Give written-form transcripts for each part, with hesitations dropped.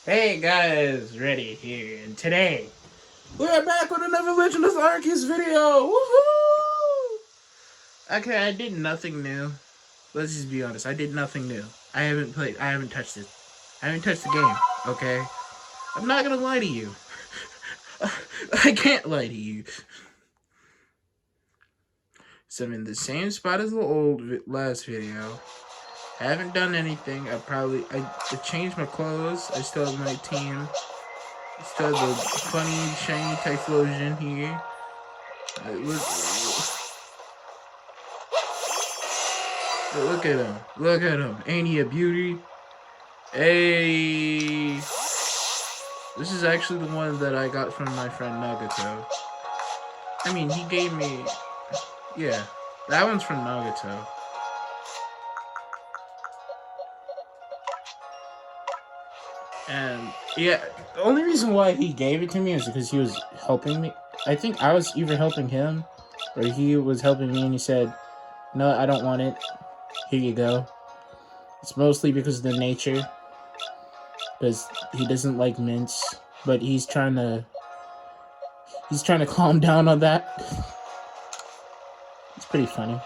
Hey guys, Reddy here, and today we're back with another Legends Arceus video. Woohoo! Okay, I did nothing new. Let's just be honest. I did nothing new. I haven't touched it. I haven't touched the game. Okay, I'm not gonna lie to you. I can't lie to you. So I'm in the same spot as the last video. I haven't done anything. I changed my clothes. I still have my team. Still the funny, shiny Typhlosion here. Look at him. Look at him. Ain't he a beauty? Hey. This is actually the one that I got from my friend Nagato. I mean, he gave me... Yeah, that one's from Nagato. And yeah, the only reason why he gave it to me is because he was helping me. I think I was either helping him or he was helping me, and he said, "No, I don't want it. Here you go." It's mostly because of the nature, because he doesn't like mints, but he's trying to calm down on that. It's pretty funny.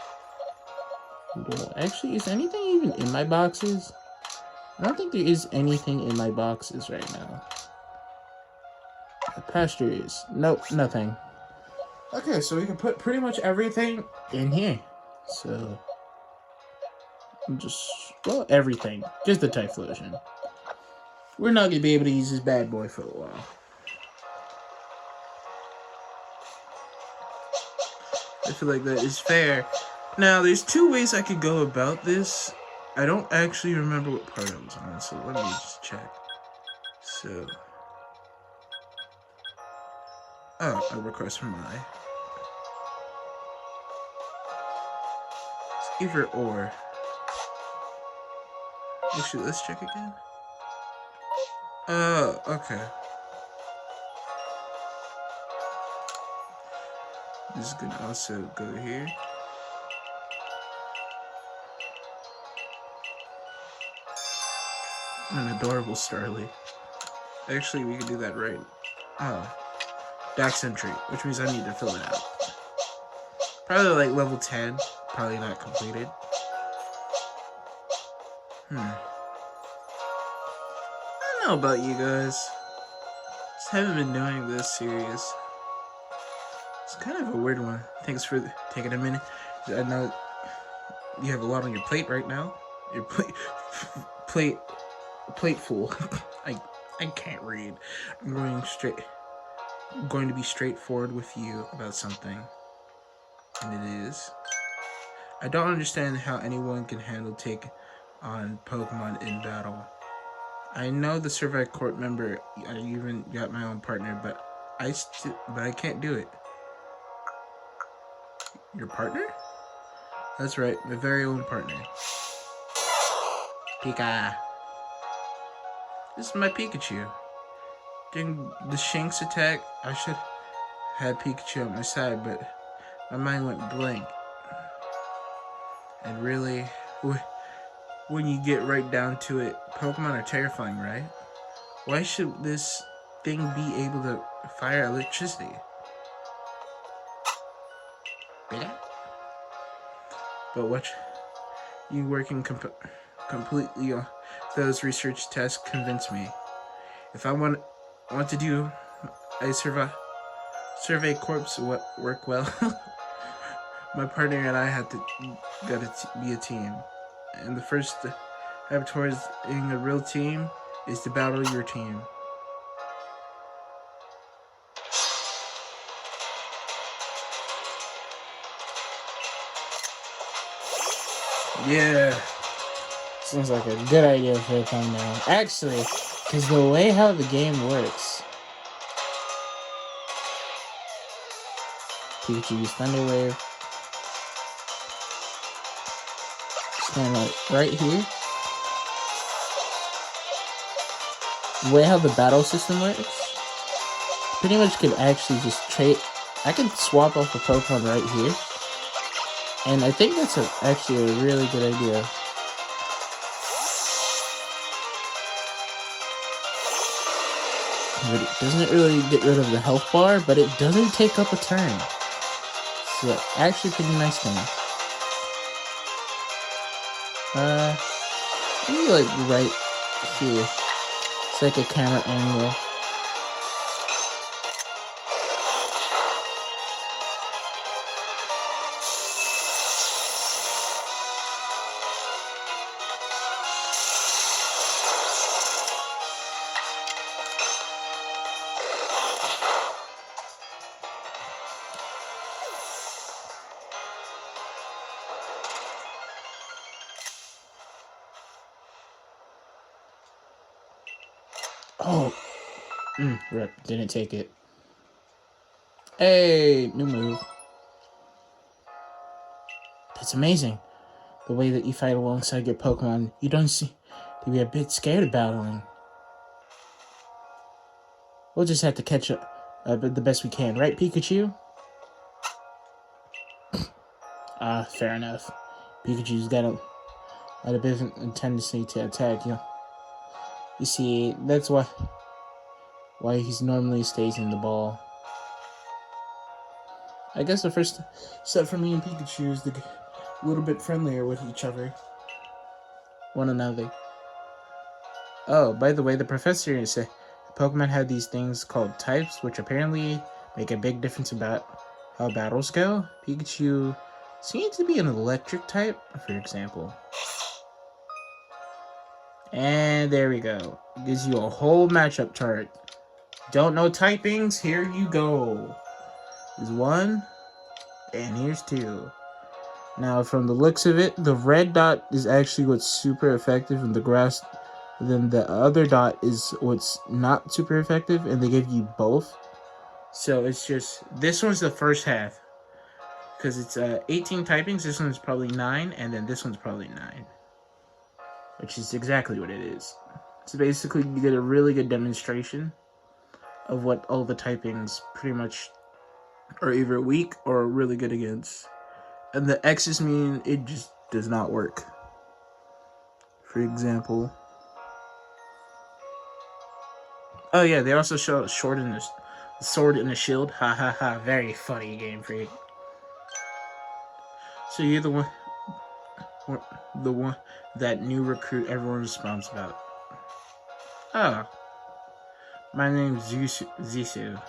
Actually, is anything even in my boxes? I don't think there is anything in my boxes right now. The pasture is. Nope, nothing. Okay, so we can put pretty much everything in here. So, well, everything. Just the Typhlosion. We're not going to be able to use this bad boy for a while. I feel like that is fair. Now, there's two ways I could go about this. I don't actually remember what part I was on, so let me just check. So, a request from my. It's either or. Actually, let's check again. Okay. This is gonna also go here. An adorable Starly. Actually, we can do that right. Dax entry, which means I need to fill it out. Probably like level 10. Probably not completed. I don't know about you guys. Just haven't been doing this series. It's kind of a weird one. Thanks for taking a minute. I know you have a lot on your plate right now. Your plate full. I can't read. I'm going to be straightforward with you about something. And it is, I don't understand how anyone can take on Pokemon in battle. I know the Survey Court member, I even got my own partner, but I can't do it. Your partner? That's right, my very own partner. Pika. This is my Pikachu. During the Shanks attack, I should have Pikachu on my side, but my mind went blank. And really, when you get right down to it, Pokemon are terrifying, right? Why should this thing be able to fire electricity? But what you working completely on those research tests convince me. If I want to do a survey corpse work well, my partner and I gotta be a team. And the first step towards being a real team is to battle your team. Yeah. Seems like a good idea for a time now. Actually, because the way how the game works. Pikachu use Thunder Wave. Stand right here. The way how the battle system works, pretty much could actually just trade. I can swap off a Pokemon right here. And I think that's actually a really good idea. But it doesn't really get rid of the health bar, but it doesn't take up a turn. So actually pretty nice thing. Maybe like right here. It's like a camera angle. Oh, rip, didn't take it. Hey, new move. That's amazing. The way that you fight alongside your Pokemon, you don't seem to be a bit scared of battling. We'll just have to catch up the best we can, right, Pikachu? Fair enough. Pikachu's got a bit of a tendency to attack you. You see, that's why he normally stays in the ball. I guess the first step for me and Pikachu is to get a little bit friendlier with each other. One another. Oh, by the way, the professor said Pokemon had these things called types, which apparently make a big difference about how battles go. Pikachu seems to be an electric type, for example. And there we go. Gives you a whole matchup chart. Don't know typings? Here you go. Here's 1, and here's 2. Now, from the looks of it, the red dot is actually what's super effective in the grass. Then the other dot is what's not super effective, and they give you both. So it's just, this one's the first half. Because it's 18 typings, this one's probably 9, and then this one's probably 9. Which is exactly what it is. So basically, you get a really good demonstration of what all the typings pretty much are either weak or really good against. And the X's mean it just does not work. For example. Oh yeah, they also show sword and the sword and the shield. Ha ha ha, very funny Game Freak. So you're the one that new recruit everyone responds about. Oh. My name's Zisu,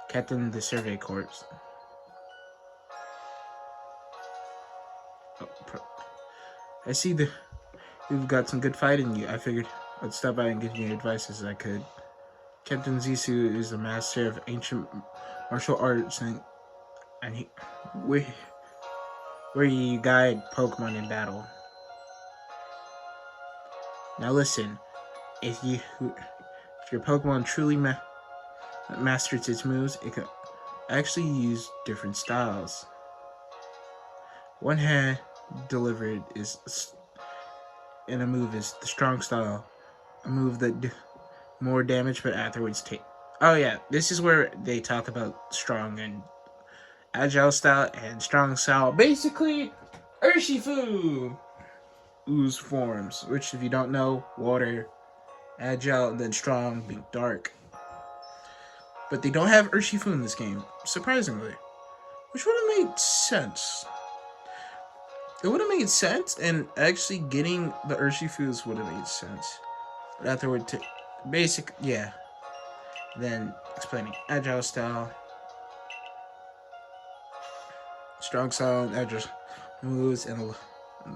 Captain of the Survey Corps. Oh, I see you've got some good fight in you. I figured I'd stop by and give you advice as I could. Captain Zisu is a master of ancient martial arts, and where you guide Pokemon in battle. Now listen, if your Pokemon truly masters its moves, it can actually use different styles. One hand delivered in a move is the strong style, a move that do more damage but afterwards take. Oh yeah, this is where they talk about strong and agile style and strong style. Basically, Urshifu ooze forms, which if you don't know, water, agile, and then strong being dark. But they don't have Urshifu in this game, surprisingly, which would have made sense. It would have made sense, and actually getting the Urshifus would have made sense. But afterward, basic, yeah. Then explaining agile style, strong style, and agile moves, and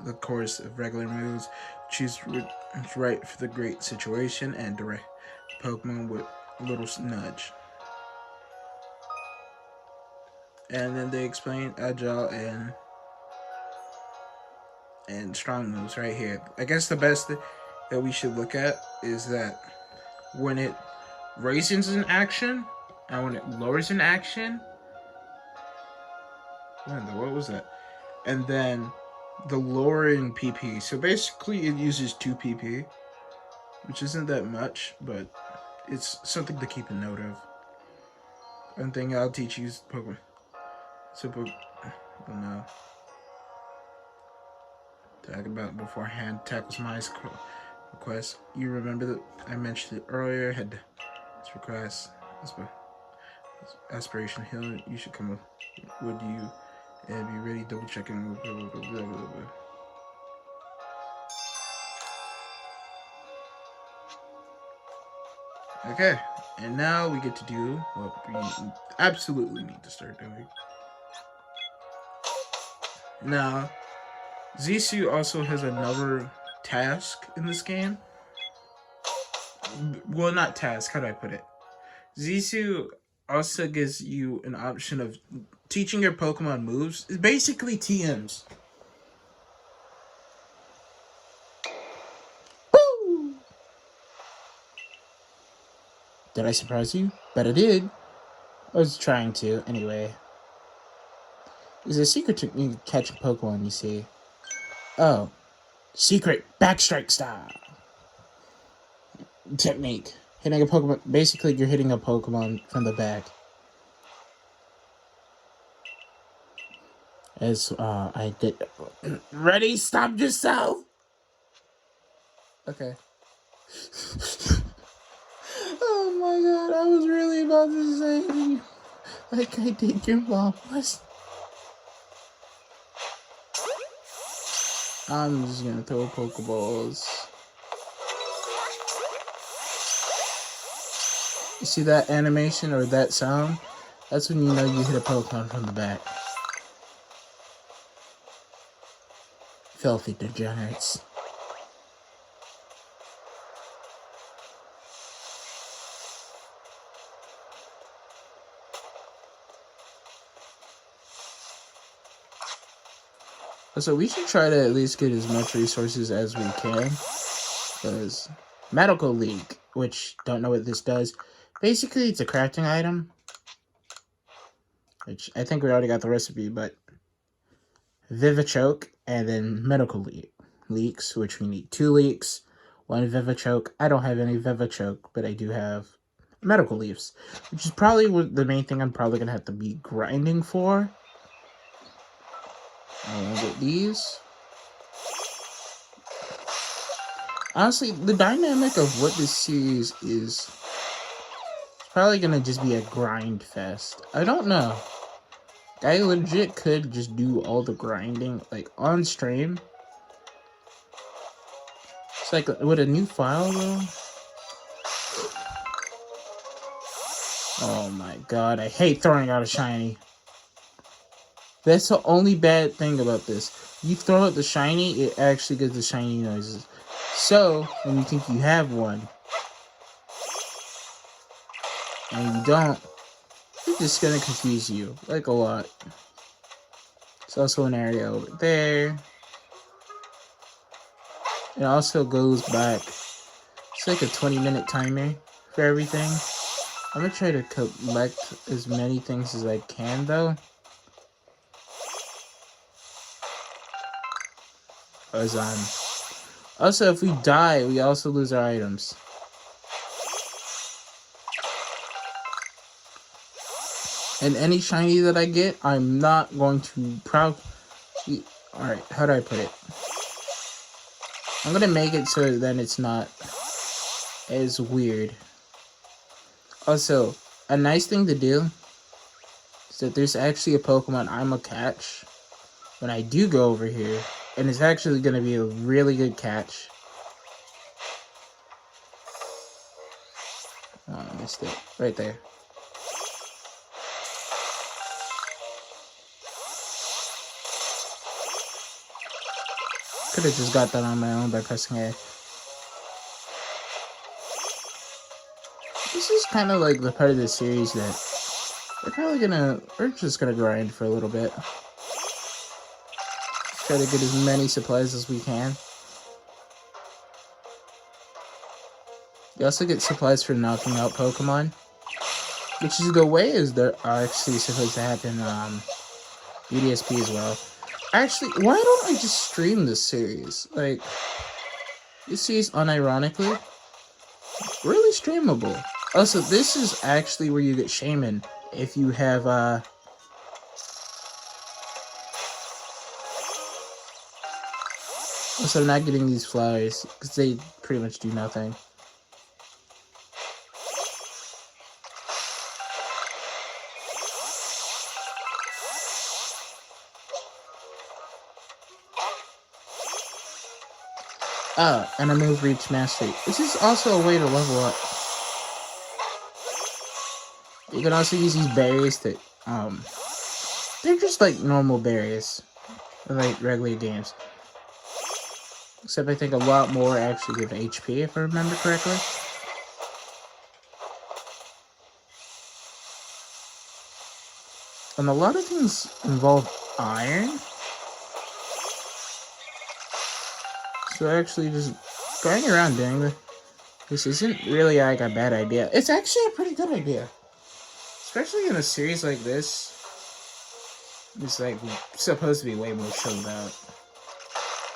the course of regular moves. Choose right for the great situation and direct Pokemon with a little nudge. And then they explain agile and strong moves right here. I guess the best that we should look at is that when it raises in action and when it lowers in action, what was that? And then the lowering PP. So basically it uses 2 PP, which isn't that much, but it's something to keep a note of. One thing I'll teach you is Pokemon. No. Talk about beforehand. Tackles my request. You remember that I mentioned it earlier. Had request. Aspiration Hill. You should come with you and be ready. Double checking. Blah, blah, blah, blah, blah, blah. Okay, and now we get to do what we absolutely need to start doing. Now, Zisu also has another task in this game. Well, not task, how do I put it? Zisu also gives you an option of teaching your Pokemon moves. It's basically TMs. Woo! Did I surprise you? Bet I did. I was trying to, anyway. There's a secret technique to catch a Pokemon, you see. Oh. Secret backstrike style technique. Hitting a Pokemon. Basically, you're hitting a Pokemon from the back. As I did. Ready? Stop yourself! Okay. Oh my god, I was really about to say like I did your mom was. I'm just gonna throw Pokeballs. You see that animation or that sound? That's when you know you hit a Pokemon from the back. Filthy degenerates. So we should try to at least get as much resources as we can. Because Medical League, which don't know what this does. Basically, it's a crafting item. Which I think we already got the recipe, but Vivichoke and then Medical Leaks, which we need 2 leaks, 1 Vivichoke. I don't have any Vivichoke, but I do have Medical Leaves, which is probably the main thing I'm probably going to have to be grinding for. I'll get these. Honestly, the dynamic of what this series is probably going to just be a grind fest. I don't know. I legit could just do all the grinding, like, on stream. It's like, with a new file, though. Oh my god, I hate throwing out a shiny. That's the only bad thing about this. You throw out the shiny, it actually gives the shiny noises. So, when you think you have one, and you don't, it's just gonna confuse you, like a lot. There's also an area over there. It also goes back. It's like a 20-minute timer for everything. I'm gonna try to collect as many things as I can, though. Also, if we die, we also lose our items. And any shiny that I get, I'm not going to Alright, how do I put it? I'm gonna make it so then it's not as weird. Also, a nice thing to do is that there's actually a Pokemon I'm gonna catch when I do go over here. And it's actually gonna be a really good catch. Oh, I missed it. Right there. Could have just got that on my own by pressing A. This is kind of like the part of the series that we're just gonna grind for a little bit. Try to get as many supplies as we can. You also get supplies for knocking out Pokemon, which is the way is they're actually supposed to happen BDSP as well. Actually, why don't I just stream this series? Like, this series, unironically, really streamable. Also, this is actually where you get Shaman if you have, Also, I'm not getting these flowers, because they pretty much do nothing. And a move reach mastery. This is also a way to level up. You can also use these berries that, they're just like normal berries. Like regular games. Except I think a lot more actually give HP, if I remember correctly. And a lot of things involve iron. So actually just going around doing this isn't really like a bad idea. It's actually a pretty good idea. Especially in a series like this. It's like supposed to be way more chilled out.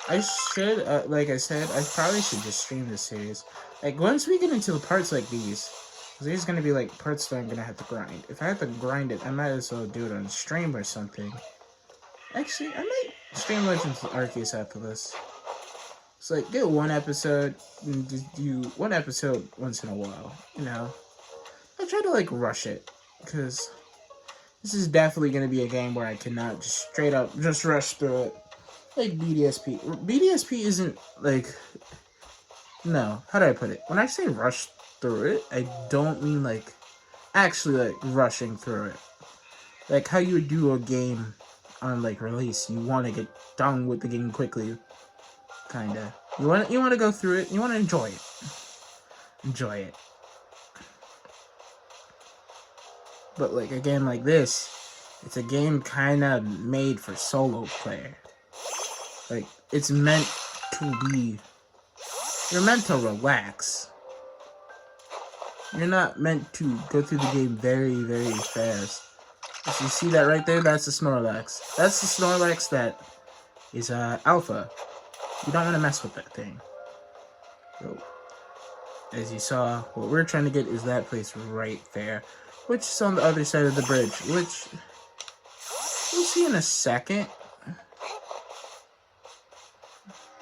I should, like I said, I probably should just stream this series. Like, once we get into the parts like these, these are gonna be like parts that I'm gonna have to grind. If I have to grind it, I might as well do it on stream or something. Actually, I might stream Legends Arceus after this. It's like, get one episode, and just do one episode once in a while, you know? I try to, like, rush it, because this is definitely gonna be a game where I cannot just straight up just rush through it. Like BDSP. BDSP isn't, like... No, how do I put it? When I say rush through it, I don't mean, like, actually, like, rushing through it. Like, how you would do a game on, like, release. You want to get done with the game quickly. Kinda. You want to go through it. You want to enjoy it. Enjoy it. But, like, a game like this, it's a game kind of made for solo player. Like, it's meant to be... You're meant to relax. You're not meant to go through the game very, very fast. If you see that right there, that's the Snorlax. That's the Snorlax that is alpha. You don't want to mess with that thing. So, as you saw, what we're trying to get is that place right there, which is on the other side of the bridge, which we'll see in a second.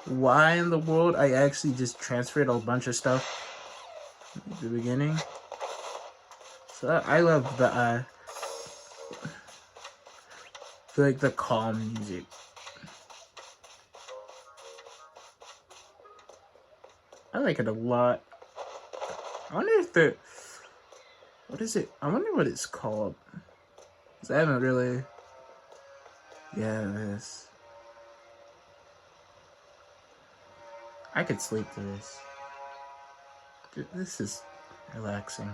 Why in the world I actually just transferred a bunch of stuff at the beginning. So I love the like the calm music. I like it a lot. I wonder if the... What is it? I wonder what it's called. Because I haven't really... Yeah, it is. I could sleep through this. This is relaxing.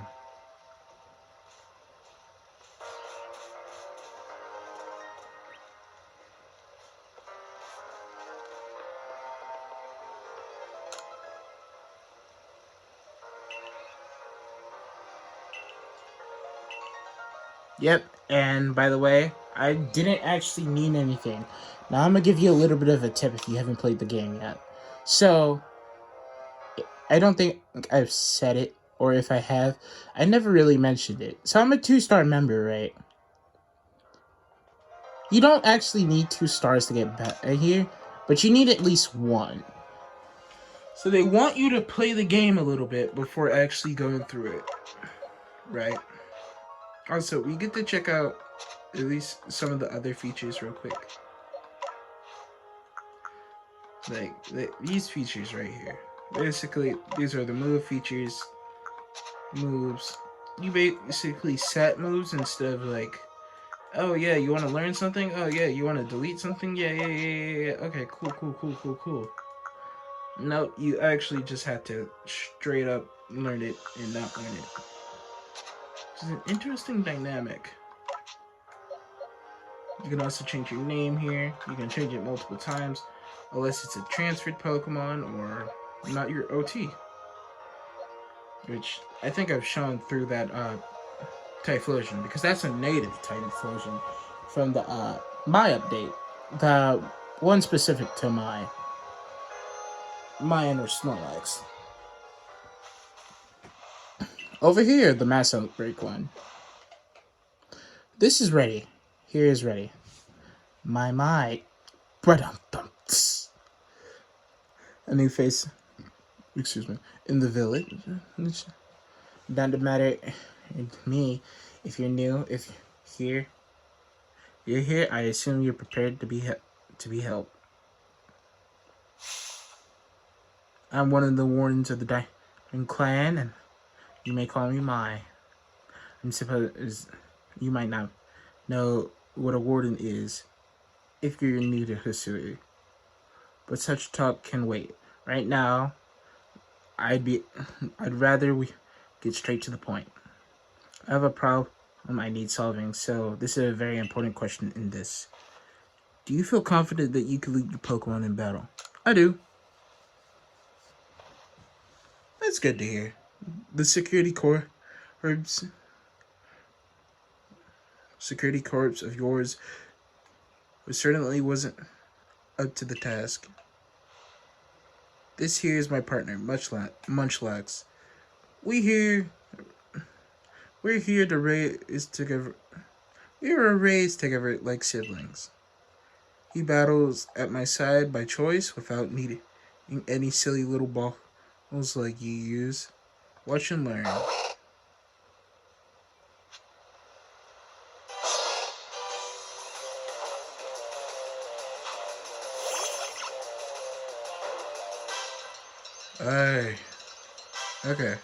Yep, and by the way, I didn't actually need anything. Now I'm gonna give you a little bit of a tip if you haven't played the game yet. So, I don't think I've said it, or if I have, I never really mentioned it. So I'm a 2-star member, right? You don't actually need 2 stars to get back here, but you need at least 1. So they want you to play the game a little bit before actually going through it, right? Also, we get to check out at least some of the other features real quick. Like, these features right here. Basically, these are the move features. Moves. You basically set moves instead of like, oh yeah, you want to learn something? Oh yeah, you want to delete something? Yeah. Okay, cool. No, you actually just have to straight up learn it and not learn it. It's an interesting dynamic. You can also change your name here. You can change it multiple times, unless it's a transferred Pokemon or not your OT. Which I think I've shown through that Typhlosion, because that's a native Typhlosion from the my update. The one specific to my inner Snorlax. Over here, the Mass Outbreak one. This is ready. Here is ready. My. A new face. Excuse me. In the village. Doesn't matter to me if you're new. If you're here, I assume you're prepared to be helped. I'm one of the wardens of the Diamond Clan, and you may call me Mai. I suppose you might not know what a warden is if you're new to history, but such talk can wait. Right now, I'd rather we get straight to the point. I have a problem I need solving, so this is a very important question in this. Do you feel confident that you can lead your Pokemon in battle? I do. That's good to hear. The security corps of yours certainly wasn't up to the task. This here is my partner, Munchlax. We here, we're here to raise together. We were raised together like siblings. He battles at my side by choice without needing any silly little balls like you use. Watch and learn. Aye. Okay.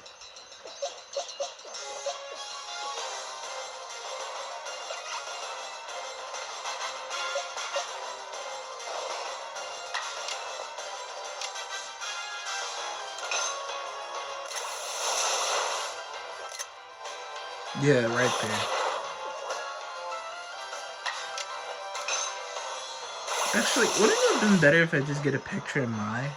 Yeah, right there. Actually, wouldn't it have been better if I just get a picture of my?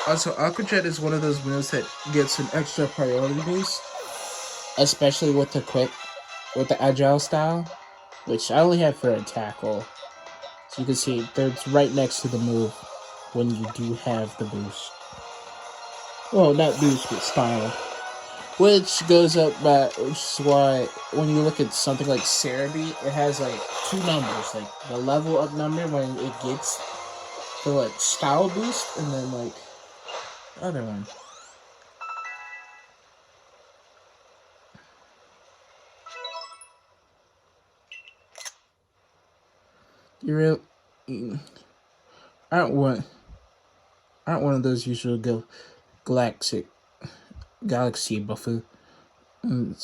Also, Aqua Jet is one of those moves that gets an extra priority boost, especially with the agile style, which I only have for a tackle. So you can see it's right next to the move when you do have the boost. Well, not boost, but style. Which goes up by, which is why when you look at something like Cerebi, it has like two numbers, like the level up number when it gets the like style boost, and then like the other one. You really aren't one aren't one of those usual galactic galaxy buffoons.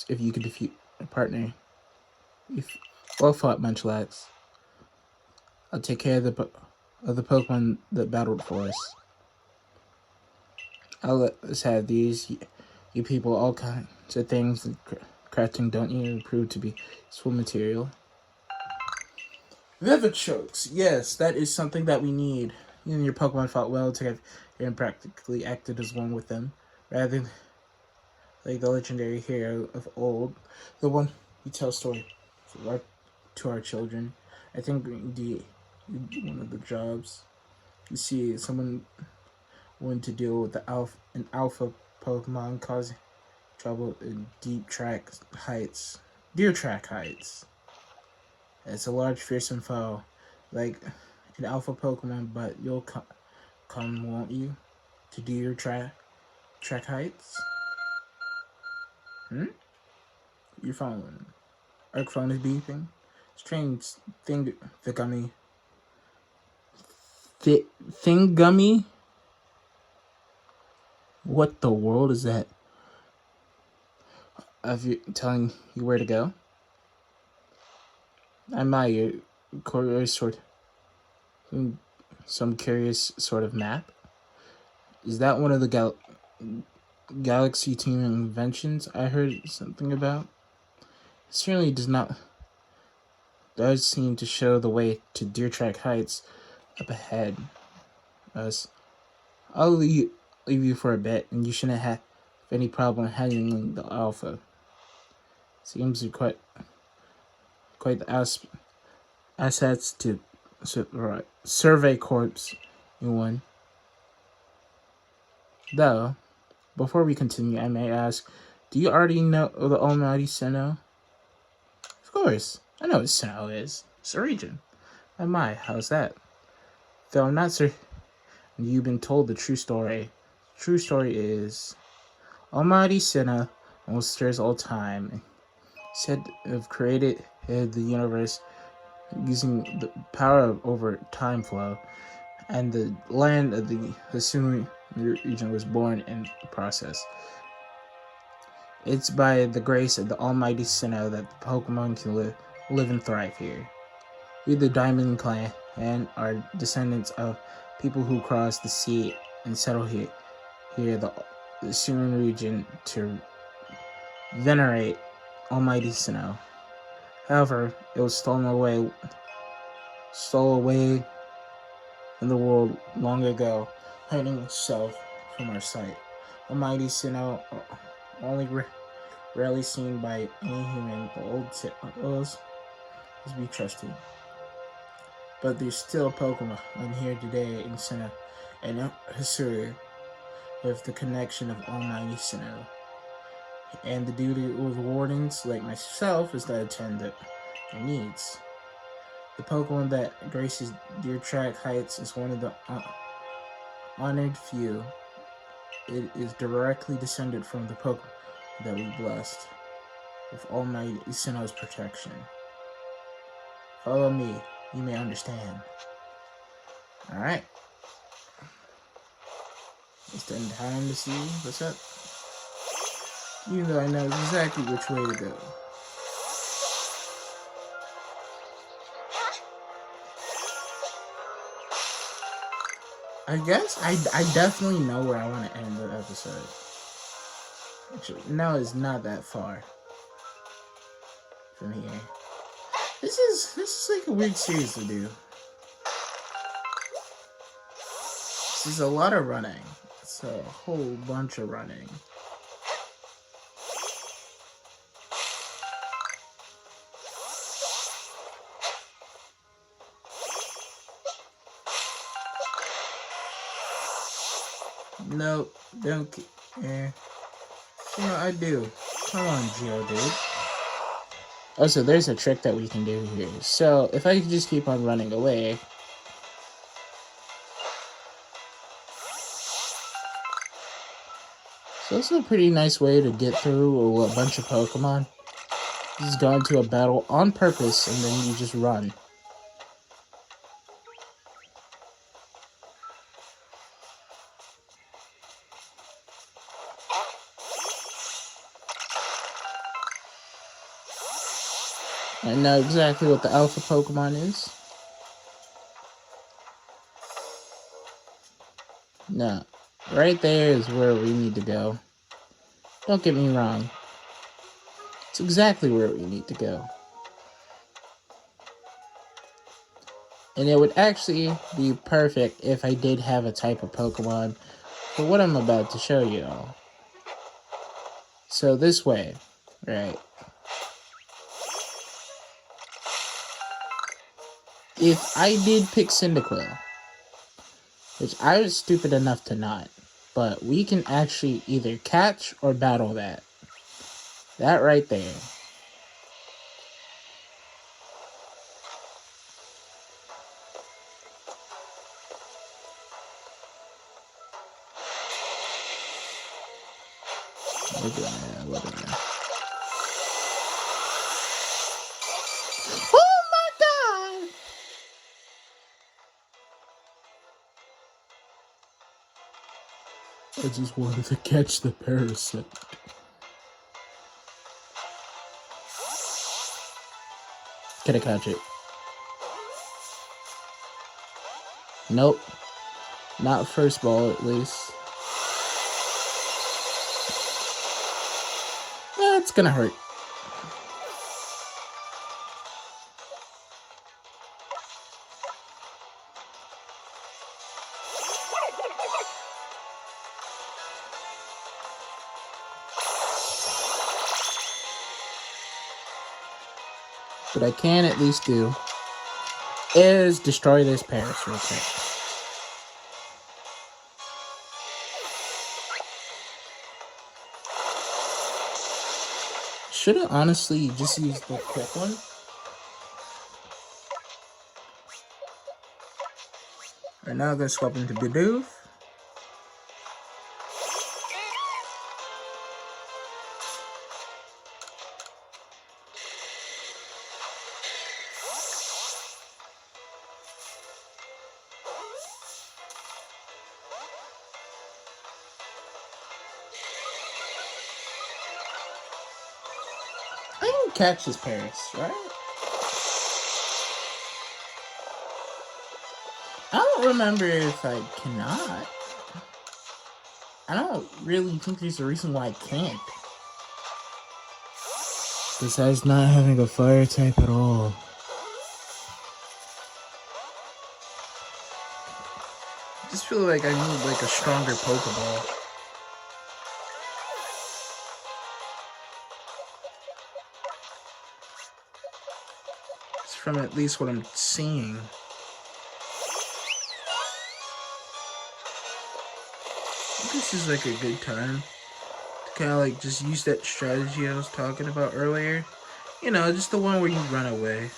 If you could defeat a partner, if well fought, Munchlax. I'll take care of the Pokemon that battled for us. I'll let us have these. You people, all kinds of things and crafting don't you prove to be useful material. Vivid chokes. Yes, that is something that we need. You and your Pokemon fought well together and practically acted as one with them, rather than like the legendary hero of old, the one who tells stories to our children. I think one of the jobs you see someone wanting to deal with an alpha Pokemon causing trouble in deer track heights. It's a large, fearsome foe, like an alpha Pokemon, but you'll come, won't you, to do your track heights? You're following. Arc phone is beeping. Strange thing, the gummy. Thing gummy? What the world is that? Of you telling you where to go? I might curious some curious sort of map. Is that one of the Galaxy Team inventions I heard something about? It certainly does seem to show the way to Deer Track Heights up ahead. I'll leave you for a bit, and you shouldn't have any problem handling the alpha. Seems quite the assets to survey corps in one. Though, before we continue, I may ask, do you already know the Almighty Sinnoh? Of course, I know what Sinnoh is. It's a region. Oh my, how's that? Though I'm not certain you've been told the true story. True story is Almighty Senna, monsters all time, said to have created the universe using the power of over time flow, and the land of the Hasumi region was born in the process. It's by the grace of the Almighty Sinnoh that the Pokemon can live and thrive here. We, the Diamond Clan, and are descendants of people who crossed the sea and settled here the Surin region to venerate Almighty Sinnoh. However, it was stole away in the world long ago, hiding itself from our sight. Almighty Sinnoh, only rarely seen by any human, the old Sinnohs is be trusted. But there's still Pokemon here today in Sinnoh and Hisui with the connection of Almighty Sinnoh. And the duty of wardens like myself is to attend to their needs. The Pokemon that graces Deer Track Heights is one of the honored few. It is directly descended from the Pokemon that we blessed with Almighty Sinnoh's protection. Follow me, you may understand. Alright. It's then time to see what's up. Even though I know exactly which way to go. I guess I definitely know where I want to end the episode. Actually, no, it's not that far from here. This is like a weird series to do. This is a lot of running. It's a whole bunch of running. Nope, don't. You know, I do. Come on, Geodude. Also, there's a trick that we can do here. So, if I could just keep on running away. So, this is a pretty nice way to get through a bunch of Pokemon. Just go into a battle on purpose, and then you just run. I know exactly what the alpha Pokemon is. No, right there is where we need to go. Don't get me wrong. It's exactly where we need to go. And it would actually be perfect if I did have a type of Pokemon for what I'm about to show you all. So this way, right? If I did pick Cyndaquil, which I was stupid enough to not, but we can actually either catch or battle that. That right there. Look at that, look at that. Oh my god! I just wanted to catch the parasite. Can I catch it? Nope. Not first ball, at least. It's gonna hurt. What I can at least do is destroy this Paris real quick. Should have honestly just used the quick one. Right now I'm gonna swap into Bidoof. I can catch this Paris, right? I don't remember if I cannot. I don't really think there's a reason why I can't. Besides not having a fire type at all. I just feel like I need like a stronger Pokeball. It's from at least what I'm seeing. This is like a good time to kind of like just use that strategy I was talking about earlier. You know, just the one where you run away.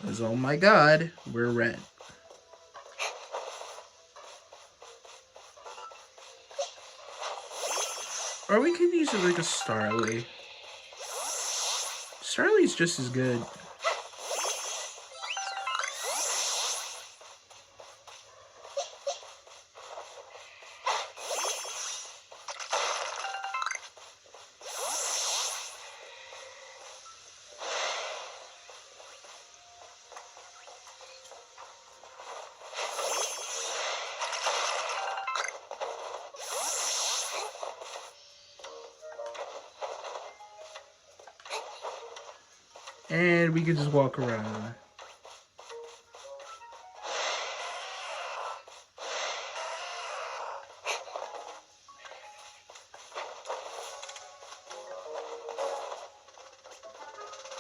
Because, oh my god, we're red. Or we could use it like a Starly. Starly's just as good. And we could just walk around.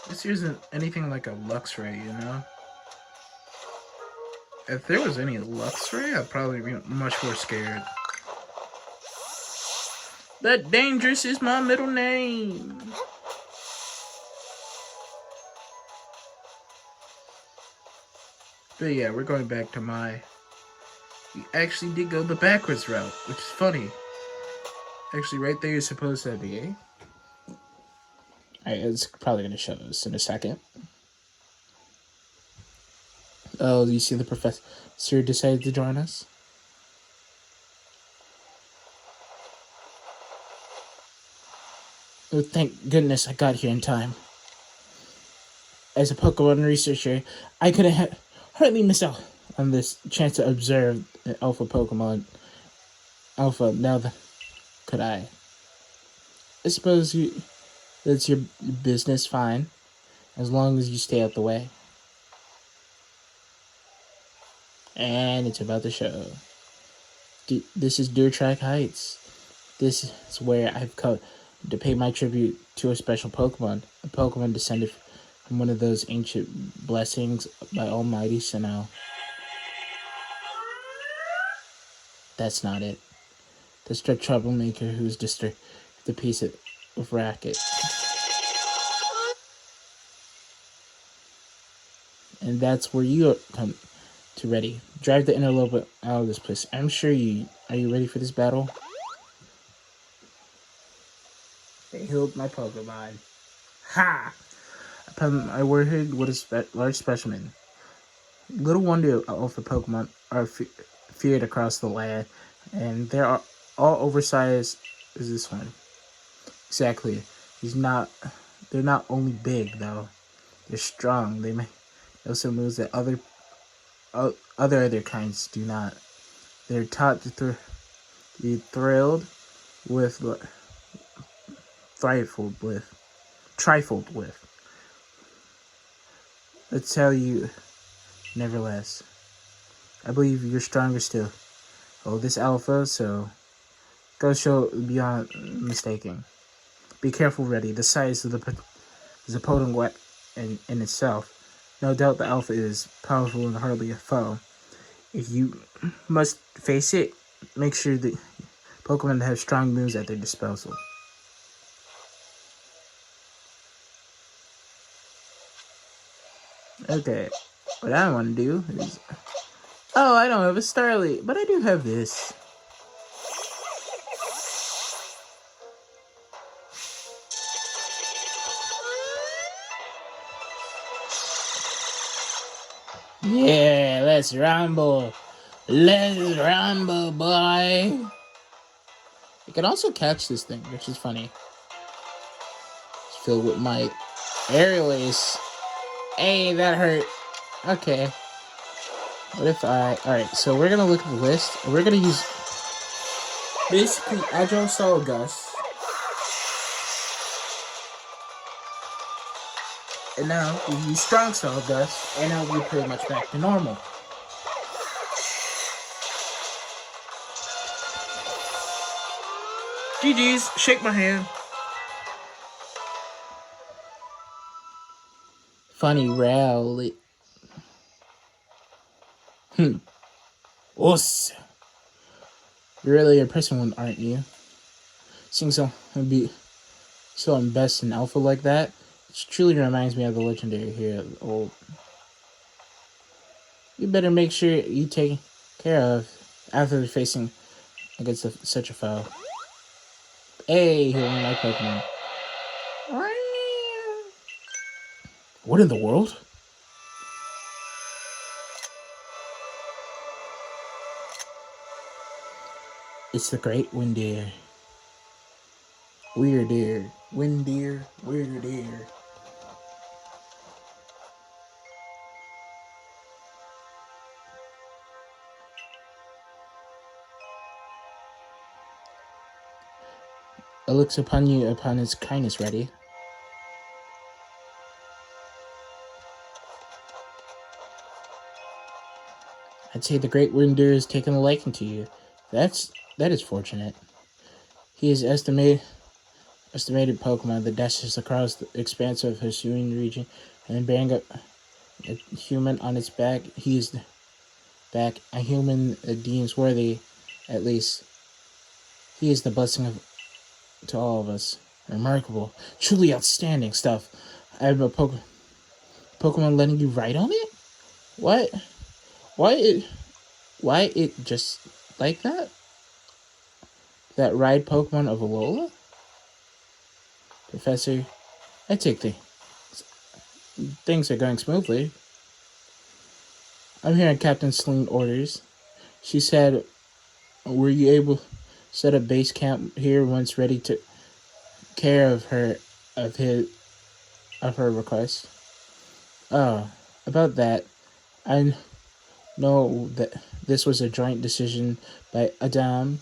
This isn't anything like a Luxray, you know? If there was any Luxray, I'd probably be much more scared. That Dangerous is my middle name. But yeah, we're going back to my... We actually did go the backwards route, which is funny. Actually, right there is supposed to be, eh? Alright, it's probably going to show us in a second. Oh, you see the professor decided to join us? Oh, thank goodness I got here in time. As a Pokemon researcher, I could have hardly missed out on this chance to observe the Alpha Pokemon. Alpha, now could I? I suppose that's your business, fine. As long as you stay out the way. And it's about to show. This is Deer Track Heights. This is where I've come to pay my tribute to a special Pokemon. A Pokemon descended from one of those ancient blessings by Almighty Sinnoh. That's not it. That's the troublemaker who's disturbed the piece of racket. And that's where you come to, Reddy. Drive the interloper out of this place. I'm sure you... Are you ready for this battle? They healed my Pokemon. Ha! Upon my warhead with a large specimen. Little wonder Alpha Pokemon are feared across the land, and they're all oversized as this one. Exactly. They're not only big though. They're strong. They may also moves that other kinds do not. They're taught to be thrilled with, trifled with. Let's tell you, nevertheless, I believe you're stronger still. Oh, this Alpha, so go show beyond mistaking. Be careful, Reddy. The size of is a potent weapon in itself. No doubt the Alpha is powerful and hardly a foe. If you must face it, make sure that Pokemon have strong moves at their disposal. Okay, what I want to do is... Oh, I don't have a Starly, but I do have this. Yeah, let's rumble. Let's rumble, boy. I can also catch this thing, which is funny. It's filled with my aerial ace. Hey, that hurt. Okay. What if I... Alright, so we're going to look at the list. We're going to use basically Agile Style Gust. And now we use Strong Style Gust. And now we're pretty much back to normal. GG's, shake my hand. Funny rally. Us. You're really a person one, aren't you? Seeing so best in alpha like that, it truly reminds me of the legendary hero. Old. You better make sure you take care of after facing against such a foe. Hey, healing my Pokemon. What in the world? It's the Great Windeer. Weirdeer. Windeer. Weirdeer. It looks upon you upon his kindness, Reddy. I'd say the Great Windeer has taken a liking to you. That is fortunate. He is estimated Pokemon that dashes across the expanse of Hisuian region and bearing a human on its back. He is back a human deems worthy, at least. He is the blessing to all of us. Remarkable, truly outstanding stuff. I have a Pokemon letting you ride on it? What? Why it just like that? That ride Pokemon of Alola? Professor, I take things are going smoothly. I'm hearing Captain Celine orders. She said, were you able to set up base camp here once Reddy took care of her request? Oh, about that, I know that this was a joint decision by Adaman,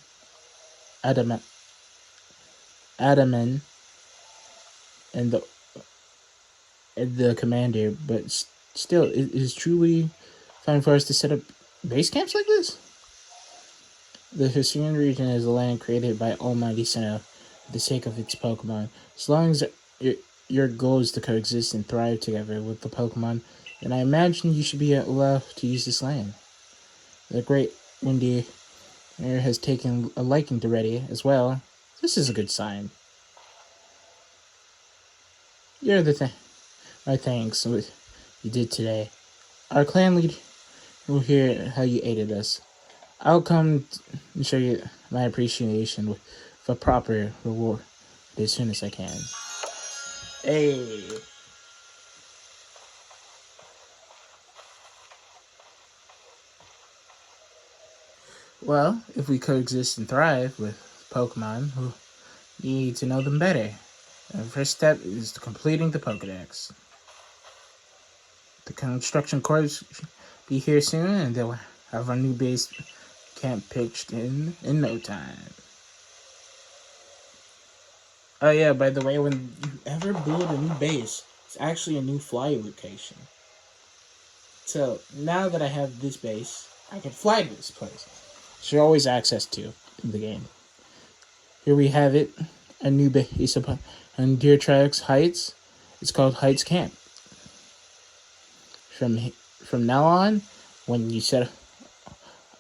and the commander, but still, it is truly fine for us to set up base camps like this. The Hisuian region is a land created by Almighty Sinnoh for the sake of its Pokemon. As long as your goal is to coexist and thrive together with the Pokemon, and I imagine you should be allowed to use this land. The Great Windeer has taken a liking to Reddy as well. This is a good sign. You're my thanks what you did today. Our clan leader will hear how you aided us. I'll come and show you my appreciation with a proper reward as soon as I can. Hey. Well, if we coexist and thrive with Pokemon, we need to know them better. The first step is completing the Pokedex. The construction corps should be here soon, and they'll have our new base camp pitched in no time. Oh yeah, by the way, when you ever build a new base, it's actually a new fly location. So now that I have this base, I can fly to this place. There's always access to in the game. Here we have it, a new base on Deer Tracks Heights. It's called Heights Camp. From now on, when you set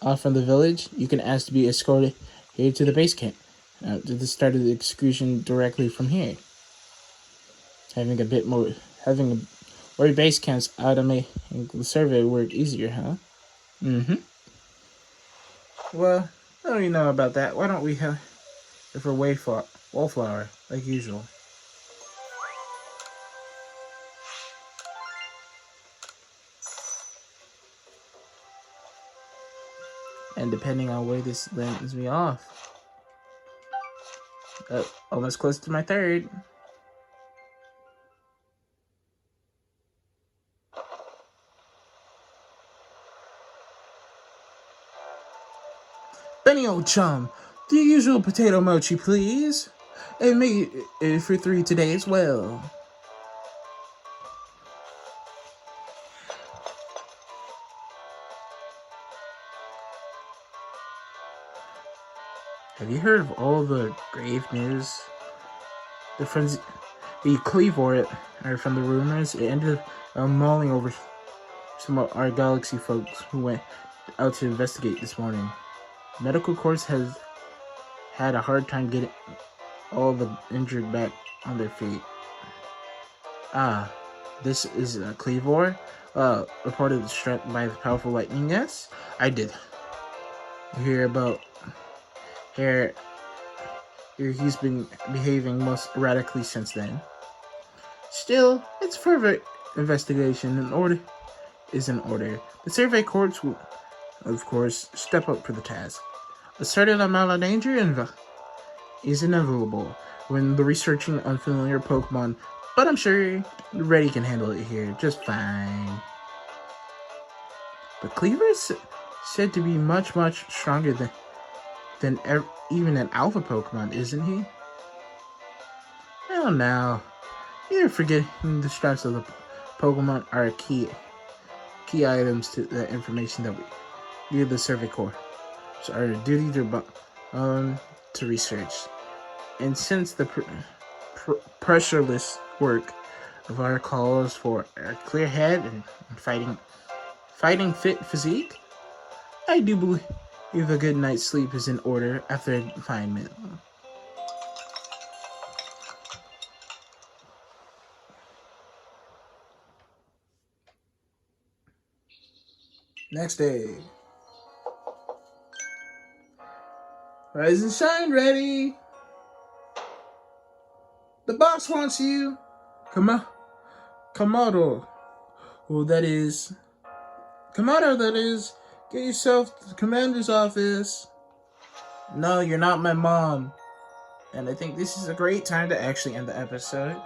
off from the village, you can ask to be escorted here to the base camp. To the start of the excursion directly from here. Having more base camps automate the survey work easier, huh? Mm-hmm. Well, I don't even know about that. Why don't we have it for Wallflower, like usual? And depending on where this lands me off. Almost close to my third. Benny, old chum, the usual potato mochi, please. And make it for 3 today as well. Have you heard of all the grave news? The friends, the Cleavor are from the rumors. It ended up mulling over some of our galaxy folks who went out to investigate this morning. Medical corps has had a hard time getting all the injured back on their feet. Ah, this is Cleavor, reported struck by the powerful lightning. Yes, I did hear about here. He's been behaving most erratically since then. Still, it's further investigation. An order is in order. The survey courts will, of course, step up for the task. A certain amount of danger is inevitable when the researching unfamiliar Pokemon, but I'm sure Reddy can handle it here just fine. But Cleaver is said to be much stronger than even an alpha Pokemon, isn't he? Well, now, you're forgetting the stripes of the Pokemon are key items to the information that we give the Survey Corps. So our duty to research. And since the pressureless work of our calls for a clear head and fighting fit physique, I do believe a good night's sleep is in order after a fine meal. Next day. Rise and shine, Reddy. The boss wants you. Kamado. Well, that is. Kamado, that is. Get yourself to the commander's office. No, you're not my mom. And I think this is a great time to actually end the episode.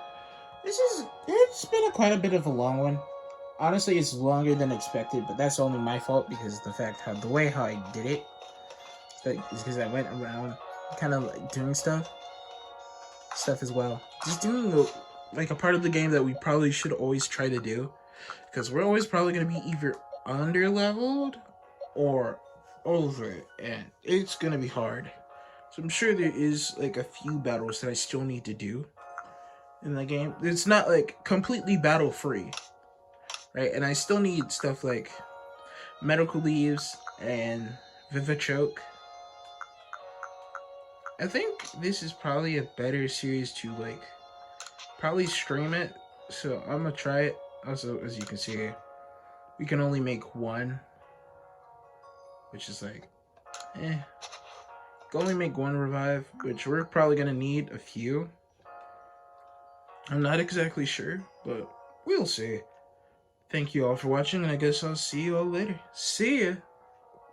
It's been quite a bit of a long one. Honestly, it's longer than expected, but that's only my fault because the way how I did it is because I went around kind of like doing stuff as well. Just doing like a part of the game that we probably should always try to do, because we're always probably going to be either under leveled or over it, and it's going to be hard. So I'm sure there is like a few battles that I still need to do in the game. It's not like completely battle free, right? And I still need stuff like medical leaves and Vivichoke. I think this is probably a better series to like probably stream it. So I'm gonna try it. Also, as you can see, we can only make one, which is like, can only make one revive, which we're probably gonna need a few. I'm not exactly sure, but we'll see. Thank you all for watching, and I guess I'll see you all later. See ya!